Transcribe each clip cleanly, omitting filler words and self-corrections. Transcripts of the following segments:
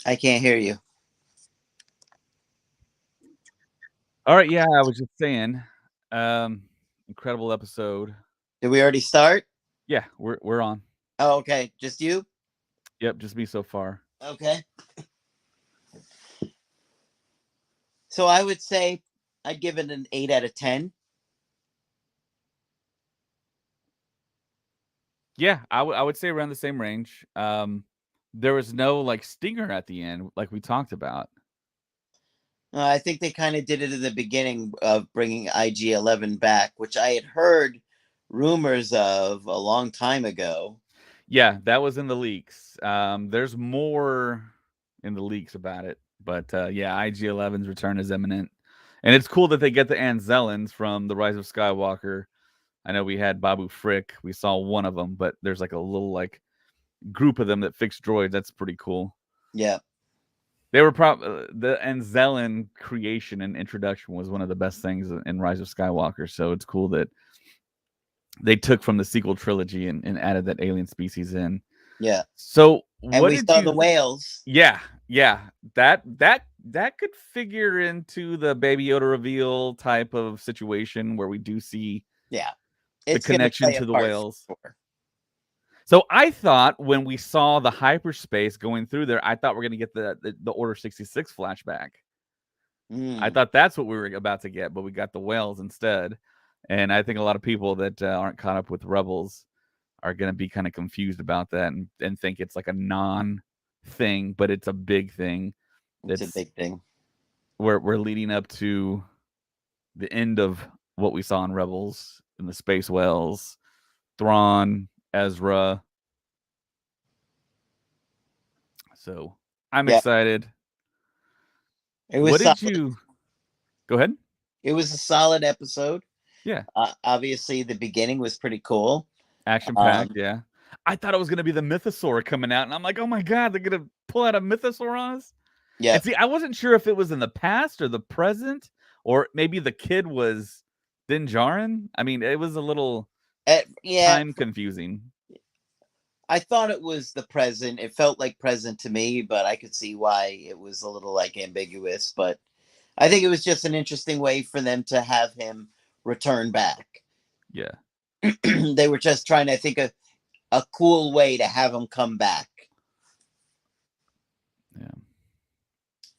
I can't hear you. All right, yeah, I was just saying, um, incredible episode. Did we already start? Yeah, we're on. Oh, okay. Just you? Yep, just me so far. Okay. So I would say I'd give it an 8 out of 10. Yeah, I would say around the same range. There was no like stinger at the end, like we talked about. I think they kind of did it in the beginning of bringing IG-11 back, which I had heard rumors of a long time ago. Yeah, that was in the leaks. There's more in the leaks about it, but yeah, IG-11's return is imminent, and it's cool that they get the Anzellans from the Rise of Skywalker. I know we had Babu Frick. We saw one of them, but there's like a little like group of them that fix droids. That's pretty cool. Yeah. They were the Anzellan creation and introduction was one of the best things in Rise of Skywalker. So it's cool that they took from the sequel trilogy and added that alien species in. Yeah. So And what we did saw the you? whales. Yeah, yeah. That could figure into the Baby Yoda reveal type of situation where we do see Yeah. the It's going to connection play a to the part whales. for sure. So I thought when we saw the hyperspace going through there, I thought we're gonna get the Order 66 flashback. I Mm. thought that's what we were about to get, but we got the whales instead. And I think a lot of people that aren't caught up with Rebels are going to be kind of confused about that and think it's like a non thing, but it's a big thing. It's a That's big thing. we're leading up to the end of what we saw in Rebels in the space whales, Thrawn, Ezra. So I'm Yeah. excited. It was What did solid. you go ahead? It was a solid episode. Yeah. Obviously, the beginning was pretty cool. Action packed, Um, yeah. I thought it was gonna be the Mythosaur coming out, and I'm like, oh my god, they're gonna pull out a Mythosaur on us. yeah. And see, I wasn't sure if it was in the past or the present, or maybe the kid was Din Djarin. I mean, it was a little Yeah. time confusing. I thought it was the present. It felt like present to me, but I could see why it was a little like ambiguous. But I think it was just an interesting way for them to have him return back. Yeah, They were just trying to think of a cool way to have him come back. yeah,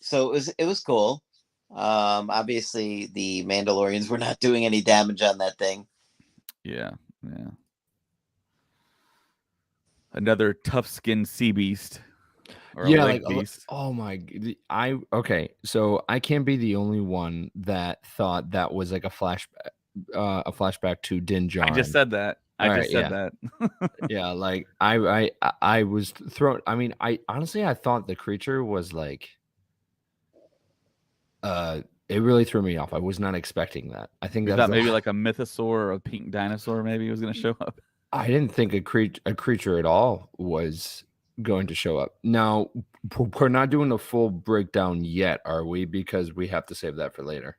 So it was cool. Obviously the Mandalorians were not doing any damage on that thing. yeah, yeah. Another tough skinned sea beast or a Yeah, like, leg beast. oh my, okay, so I can't be the only one that thought that was like a flashback to Din I just Djarin. said that. I All just right, said yeah, that. yeah, like I was thrown. I mean, I honestly I thought the creature was like, it really threw me off. I was not expecting that. I think We that's thought the maybe like a mythosaur or a pink dinosaur maybe was gonna show up. I didn't think a creature at all was going to show up. Now, we're not doing a full breakdown yet, are we? Because we have to save that for later.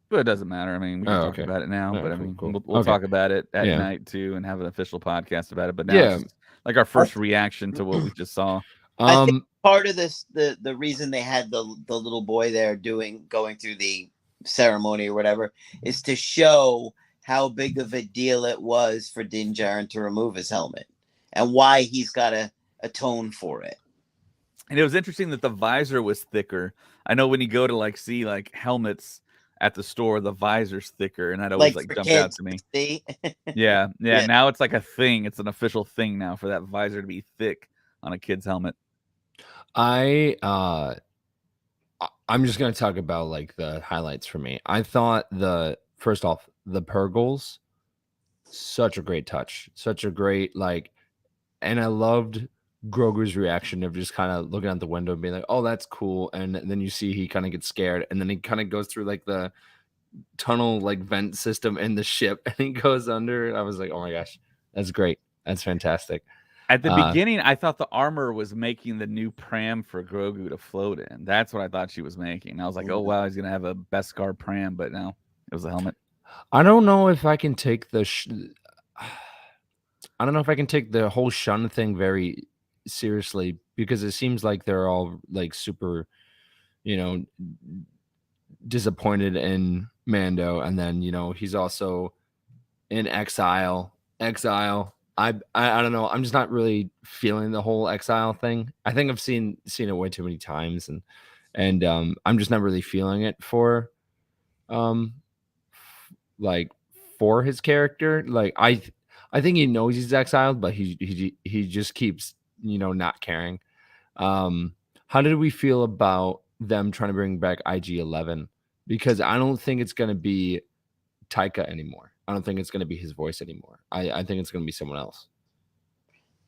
But it doesn't matter. I mean, we can Oh, talk okay. about it now, Oh, but I cool, mean, cool. we'll Okay. talk about it at Yeah. night too and have an official podcast about it. But now it's Yeah. just like our first reaction to what we just saw. I think Um, part of this, the reason they had the little boy there going through the ceremony or whatever, is to show how big of a deal it was for Din Djarin to remove his helmet and why he's got to atone for it. And it was interesting that the visor was thicker. I know when you go to like see like helmets at the store, the visor's thicker, and that always Like like for jumped out kids to to me. see. Yeah, yeah. Yeah. Now it's like a thing. It's an official thing now for that visor to be thick on a kid's helmet. I I'm just gonna talk about like the highlights for me. I thought first off the Purgles, such a great touch, such a great like, and I loved Grogu's reaction of just kind of looking out the window and being like, "Oh, that's cool," and then you see he kind of gets scared, and then he kind of goes through like the tunnel like vent system in the ship, and he goes under. I was like, "Oh my gosh, that's great, that's fantastic." At the Uh, beginning, I thought the armor was making the new pram for Grogu to float in. That's what I thought she was making. I was like, oh wow, he's gonna have a Beskar pram, but no, it was a helmet. I don't know if I can take I don't know if I can take the whole shun thing very seriously because it seems like they're all like super, disappointed in Mando, and then he's also in exile. I don't know. I'm just not really feeling the whole exile thing. I think I've seen it way too many times, and I'm just not really feeling it for um like for his character. Like I think he knows he's exiled, but he just keeps not caring. How did we feel about them trying to bring back IG-11? Because I don't think it's going to be Taika anymore. I don't think it's going to be his voice anymore. I think it's going to be someone else.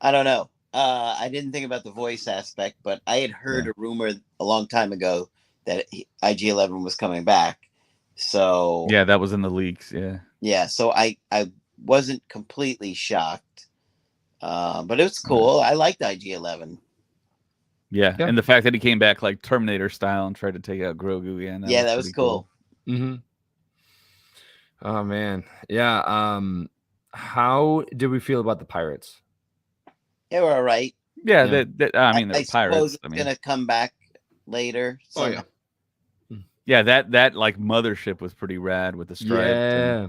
I don't know. I didn't think about the voice aspect, but I had heard a rumor a long time ago that IG-11 was coming back. So yeah, that was in the leaks. Yeah. So I wasn't completely shocked, but it was cool. I liked IG-11. Yeah, and the fact that he came back like Terminator style and tried to take out Grogu again. That was cool. Mm-hmm. Oh man, yeah. How did we feel about the pirates? They were all right. Yeah, I mean, the pirates. It's gonna come back later. So. Oh yeah. Yeah, that like mothership was pretty rad with the stripes. Yeah,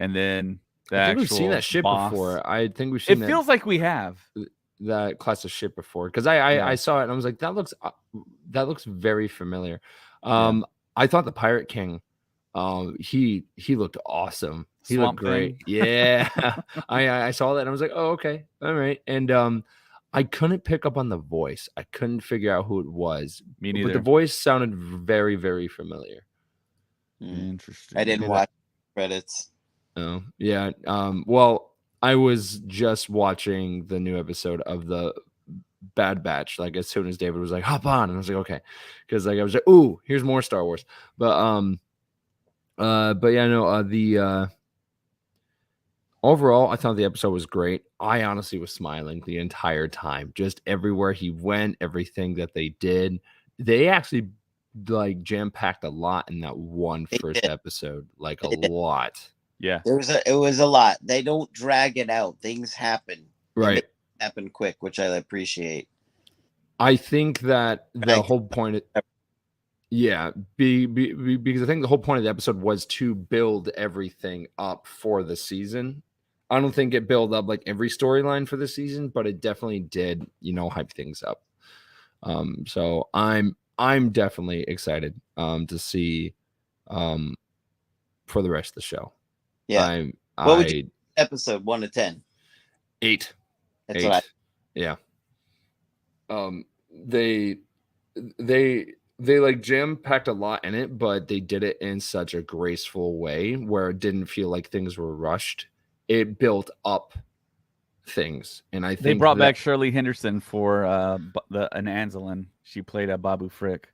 and then I think we've seen that ship before. I think we've seen. It feels like we have that class of ship before because I saw it and I was like, that looks very familiar. I thought the Pirate King, he looked awesome. He looked great. Yeah, I saw that and I was like, oh okay, all right. And I couldn't pick up on the voice. I couldn't figure out who it was. Me neither. But the voice sounded very, very familiar. Interesting. I didn't watch credits. Oh yeah. Well, I was just watching the new episode of the Bad Batch. Like as soon as David was like, "Hop on," and I was like, "Okay," because like I was like, "Ooh, here's more Star Wars." But yeah, no. The overall, I thought the episode was great. I honestly was smiling the entire time, just everywhere he went, everything that they did. They actually like jam packed a lot in that one first episode, like a lot. Yeah, it was a lot. They don't drag it out. Things happen. Right. Happen quick, which I appreciate. I think that the whole point of, because I think the whole point of the episode was to build everything up for the season. I don't think it built up like every storyline for the season, but it definitely did, hype things up. So I'm definitely excited to see for the rest of the show. Yeah. What would you episode 1 to 10? 8. That's 8. What yeah. They like jam packed a lot in it, but they did it in such a graceful way where it didn't feel like things were rushed. It built up things, and I think they brought back Shirley Henderson for an Anzelin. She played a Babu Frick,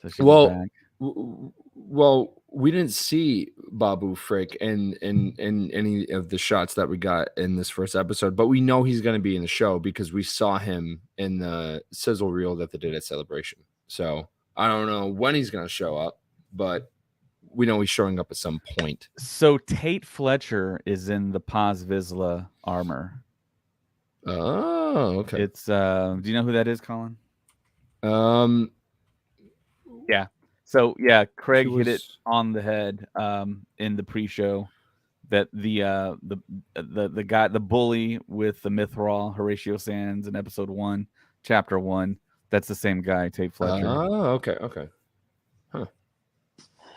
so she was back. Well, we didn't see Babu Frick in any of the shots that we got in this first episode, but we know he's going to be in the show because we saw him in the sizzle reel that they did at Celebration. So I don't know when he's going to show up, but we know he's showing up at some point. So Tate Fletcher is in the Paz Vizsla armor. Oh, okay. It's do you know who that is, Colin? Yeah. So yeah, Craig hit it on the head in the pre-show that the guy, the bully with the Mithril, Horatio Sands in episode 1, chapter 1, that's the same guy, Tate Fletcher. Oh, okay. Huh.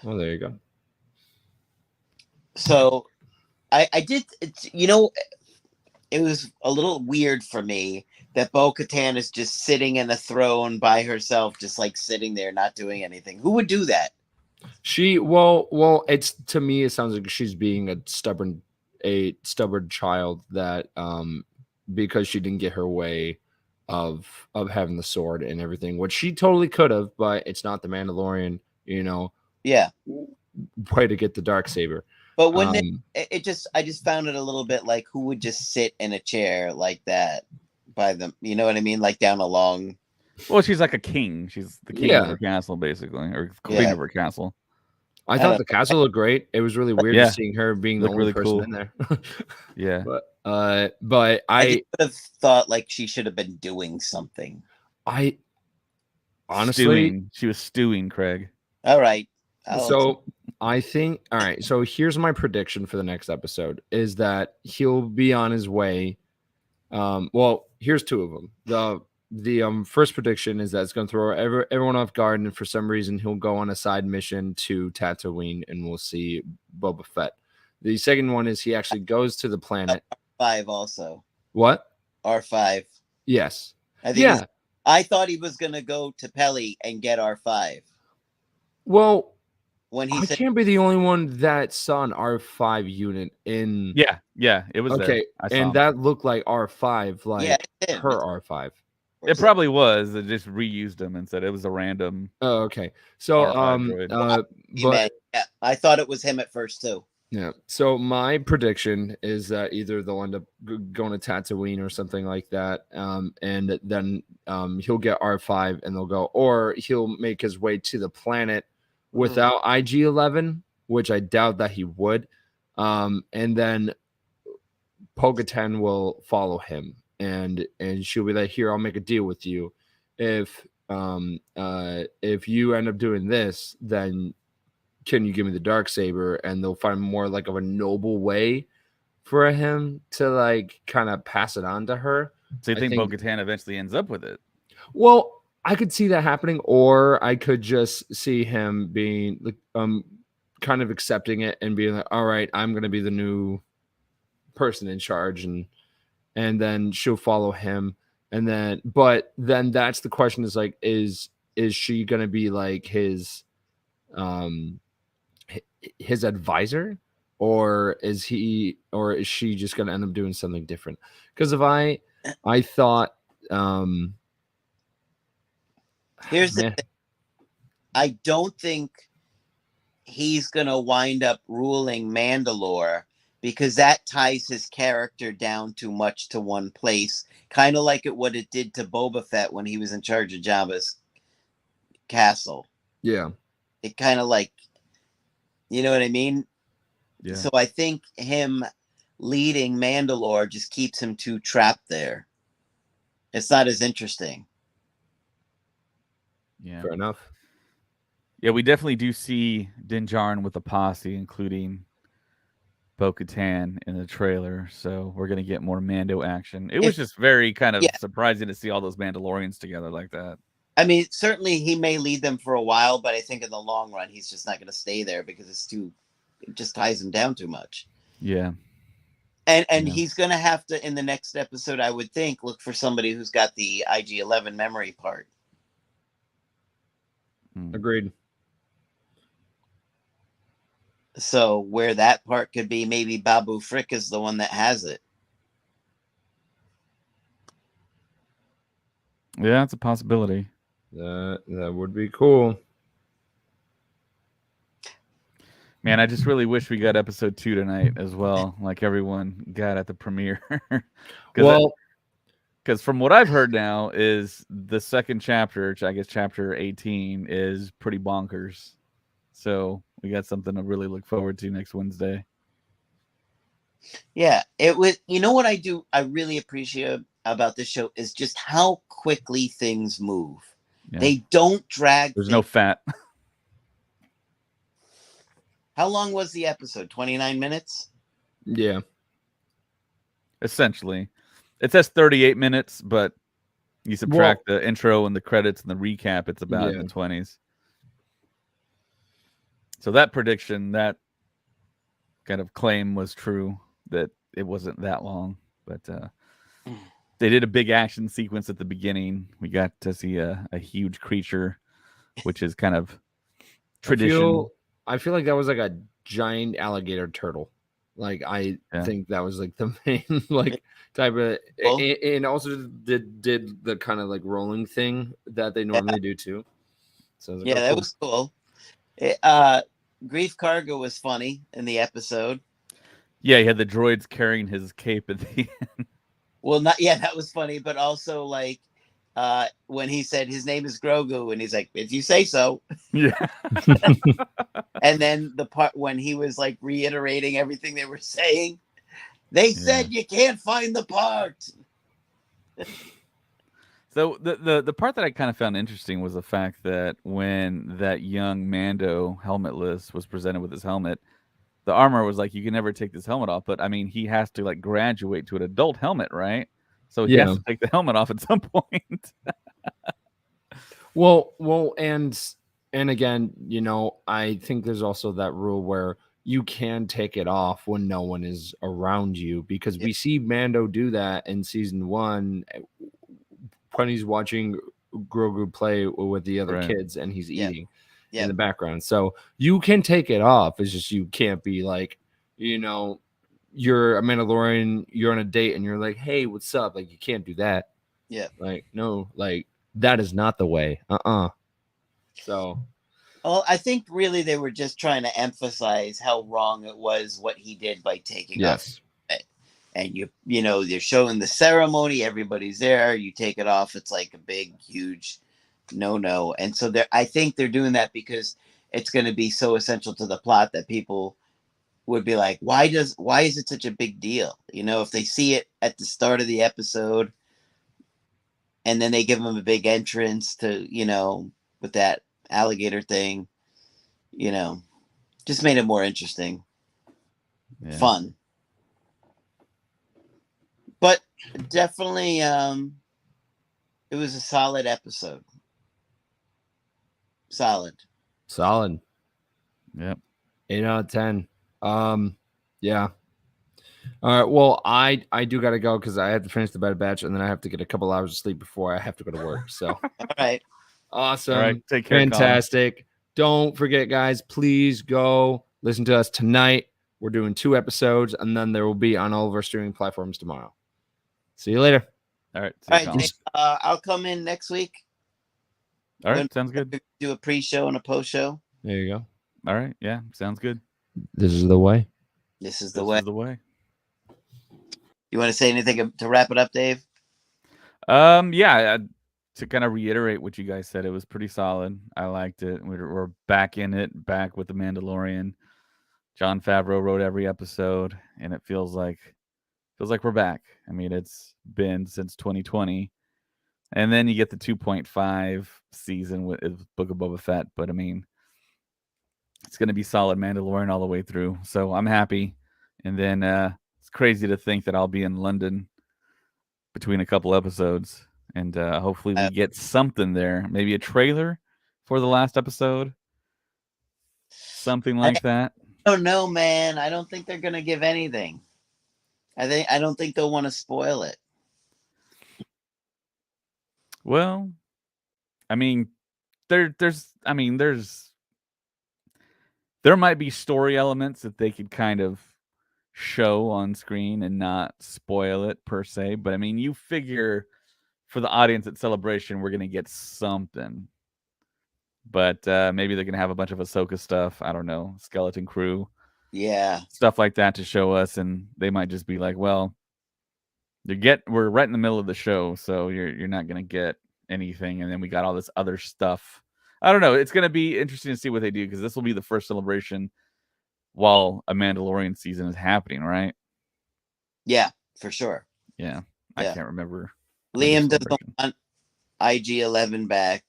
Well, there you go. So I did, it was a little weird for me that Bo-Katan is just sitting in a throne by herself, just like sitting there, not doing anything. Who would do that? Well, it's, to me, it sounds like she's being a stubborn child that, because she didn't get her way of having the sword and everything, which she totally could have, but it's not the Mandalorian, Yeah. way to get the Darksaber. But wouldn't I just found it a little bit like, who would just sit in a chair like that by them? You know what I mean? Like down a long. Well, she's like a king. She's the king of her castle, basically, or queen of her castle. I thought the castle looked great. It was really weird seeing her being the only person in there. Yeah. But But I I just would have thought like she should have been doing something. honestly, She was stewing, Craig. All right. so I think, all right. So here's my prediction for the next episode: is that he'll be on his way. Well, here's two of them. The first prediction is that it's going to throw everyone off guard, and for some reason he'll go on a side mission to Tatooine, and we'll see Boba Fett. The second one is he actually goes to the planet. R5 also. What? R5. Yes. I think Yeah. I thought he was gonna go to Peli and get R5. Well, When he I said can't be the only one that saw an R5 unit in. Yeah, it was Okay, there. I saw and him. that looked like R5, like yeah, it did. her R5. It probably was. They just reused them and said it was a random. Oh, okay. So, R5 droid. but yeah, I thought it was him at first too. yeah. So my prediction is that either they'll end up going to Tatooine or something like that, and then he'll get R5 and they'll go, or he'll make his way to the planet without IG-11, which I doubt that he would, and then Bo-Katan will follow him, and she'll be like, "Here, I'll make a deal with you. If you end up doing this, then can you give me the Darksaber?" And they'll find more like of a noble way for him to like kind of pass it on to her. So you think Bo-Katan eventually ends up with it? Well, I could see that happening, or I could just see him being like kind of accepting it and being like, "All right, I'm gonna be the new person in charge," and then she'll follow him, and then that's the question, is like, is she gonna be like his advisor, or is she just gonna end up doing something different? Because if I thought Here's the thing. I don't think he's gonna wind up ruling Mandalore, because that ties his character down too much to one place, kind of like what it did to Boba Fett when he was in charge of Jabba's castle. Yeah. It kind of like, you know what I mean? Yeah. So I think him leading Mandalore just keeps him too trapped there. It's not as interesting. Yeah. Fair enough. Yeah, we definitely do see Din Djarin with a posse, including Bo-Katan in the trailer. So we're gonna get more Mando action. It was just very kind of surprising to see all those Mandalorians together like that. I mean, certainly he may lead them for a while, but I think in the long run he's just not going to stay there because it just ties him down too much. Yeah. And he's going to have to, in the next episode, I would think, look for somebody who's got the IG-11 memory part. Agreed. So where that part could be, maybe Babu Frick is the one that has it. Yeah, it's a possibility. That would be cool. Man, I just really wish we got episode 2 tonight as well, like everyone got at the premiere. Because from what I've heard now is the second chapter, I guess chapter 18, is pretty bonkers. So we got something to really look forward to next Wednesday. Yeah, it would. You know what I really appreciate about this show is just how quickly things move. Yeah. They don't drag. There's no fat. How long was the episode? 29 minutes? Yeah. Essentially. It says 38 minutes, but you subtract the intro and the credits and the recap, it's about in the 20s. So that prediction, that kind of claim was true, that it wasn't that long. But they did a big action sequence at the beginning. We got to see a huge creature, which is kind of tradition. I feel like that was like a giant alligator turtle. Like I think that was like the main like type of, and also did the kind of like rolling thing that they normally do too. So like, that was cool. Grief Karga was funny in the episode. Yeah, he had the droids carrying his cape at the end. Well, that was funny, but also like when he said his name is Grogu, and he's like, "If you say so." Yeah. And then the part when he was like reiterating everything they were saying, They said you can't find the part. So the part that I kind of found interesting was the fact that when that young Mando helmetless was presented with his helmet, the armor was like, you can never take this helmet off. But I mean, he has to like graduate to an adult helmet, right? So he has Yeah. to take the helmet off at some point. Well, and again, you know, I think there's also that rule where you can take it off when no one is around you, because Yeah. we see Mando do that in season 1 when he's watching Grogu play with the other Right. kids and he's Yeah. eating Yeah. in the background. So you can take it off. It's just you can't be like, you know, you're a Mandalorian, you're on a date and you're like, hey, what's up? Like, you can't do that. Yeah. Like, no, like, that is not the way. So Well, I think really they were just trying to emphasize how wrong it was what he did by taking off. yes. And you know, you're showing the ceremony, everybody's there, you take it off, it's like a big, huge no. And so I think they're doing that because it's going to be so essential to the plot that people would be like, why is it such a big deal? You know, if they see it at the start of the episode and then they give them a big entrance to, you know, with that alligator thing, you know, just made it more interesting. Yeah. Fun. But definitely it was a solid episode. Solid. Yep. 8 out of 10. Yeah. All right. Well, I do got to go because I have to finish the Bad Batch and then I have to get a couple hours of sleep before I have to go to work. So, All right. Awesome. All right. Take care. Fantastic. Don't forget, guys, please go listen to us tonight. We're doing 2 episodes and then there will be on all of our streaming platforms tomorrow. See you later. All right. All right, Dave, I'll come in next week. All right. Sounds good. Do a pre-show and a post-show. There you go. All right. Yeah. Sounds good. This is the way. This is the way. Is the way. You want to say anything to wrap it up, Dave? Yeah. To kind of reiterate what you guys said, it was pretty solid. I liked it. We're back in it, back with the Mandalorian. Jon Favreau wrote every episode, and it feels like we're back. I mean, it's been since 2020, and then you get the 2.5 season with Book of Boba Fett. But I mean, it's going to be solid Mandalorian all the way through. So I'm happy. And then it's crazy to think that I'll be in London between a couple episodes, and hopefully we get something there. Maybe a trailer for the last episode, something like that. I don't know, man. I don't think they're going to give anything. I don't think they'll want to spoil it. Well, I mean, there might be story elements that they could kind of show on screen and not spoil it per se. But I mean, you figure for the audience at Celebration, we're going to get something. But maybe they're going to have a bunch of Ahsoka stuff. I don't know, Skeleton Crew. Yeah. Stuff like that to show us. And they might just be like, well, we're right in the middle of the show, so you're not going to get anything. And then we got all this other stuff. I don't know. It's going to be interesting to see what they do, because this will be the first Celebration while a Mandalorian season is happening, right? Yeah, for sure. Yeah. I can't remember. Liam doesn't want IG-11 back.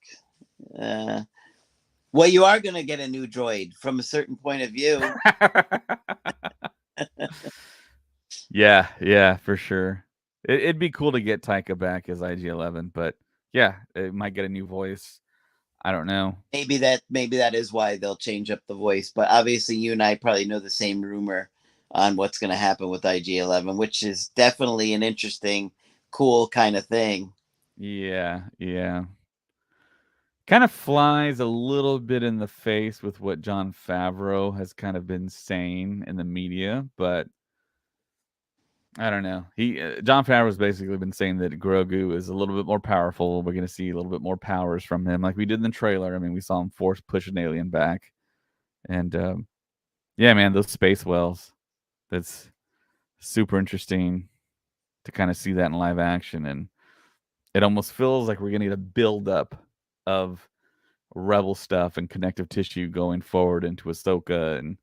Well, you are going to get a new droid from a certain point of view. Yeah, for sure. It'd be cool to get Taika back as IG-11, but yeah, it might get a new voice. I don't know. Maybe that is why they'll change up the voice. But obviously, you and I probably know the same rumor on what's going to happen with IG-11, which is definitely an interesting, cool kind of thing. Yeah. Kind of flies a little bit in the face with what Jon Favreau has kind of been saying in the media, but I don't know. Jon Favreau's basically been saying that Grogu is a little bit more powerful. We're going to see a little bit more powers from him, like we did in the trailer. I mean, we saw him force push an alien back, and yeah, man, those space wells. That's super interesting to kind of see that in live action, and it almost feels like we're going to need a build up of Rebel stuff and connective tissue going forward into Ahsoka and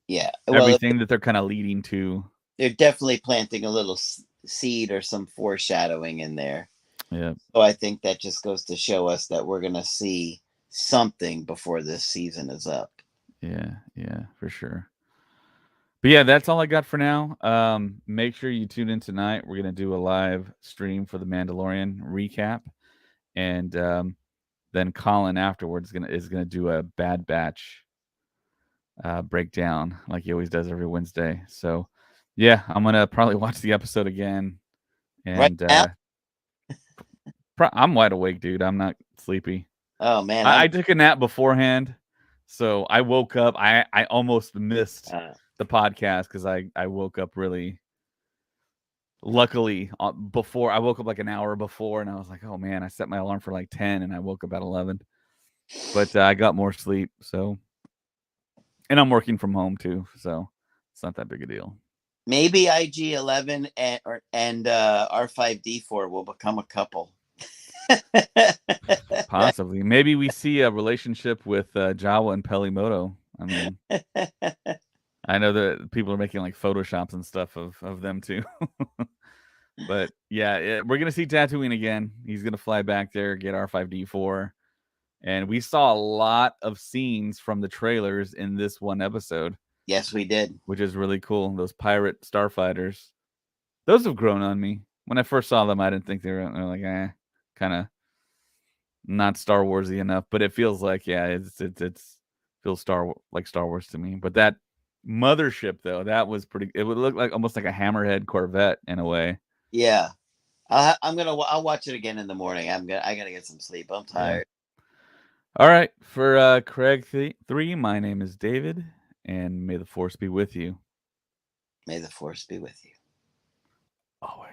yeah, everything that they're kind of leading to. they're definitely planting a little seed or some foreshadowing in there. Yeah. So I think that just goes to show us that we're gonna see something before this season is up. Yeah, for sure. But yeah, that's all I got for now. Make sure you tune in tonight. We're gonna do a live stream for the Mandalorian recap, and then Colin afterwards is gonna do a Bad Batch breakdown like he always does every Wednesday. So yeah, I'm gonna probably watch the episode again, Right and now? I'm wide awake, dude. I'm not sleepy. Oh man, I took a nap beforehand, so I woke up. I almost missed the podcast because I woke up really. Luckily, before I woke up like an hour before, and I was like, "Oh man!" I set my alarm for like 10, and I woke up at 11. But I got more sleep, so, and I'm working from home too, so it's not that big a deal. maybe IG-11 and R5D4 will become a couple. Possibly, maybe we see a relationship with Jawa and Pelimoto. I mean, I know that people are making like photoshops and stuff of them too. But yeah, we're gonna see Tatooine again. He's gonna fly back there, get R5D4, and we saw a lot of scenes from the trailers in this one episode. Yes, we did, which is really cool. Those pirate starfighters, those have grown on me. When I first saw them, I didn't think they're like kind of not Star Warsy enough, but it feels like it's feels Star Wars to me. But that mothership though, that was pretty. It would look like almost like a Hammerhead Corvette in a way. Yeah, I'll watch it again in the morning. I gotta get some sleep. I'm tired. Yeah. All right, for Craig 3, my name is David, and may the Force be with you. May the Force be with you Always.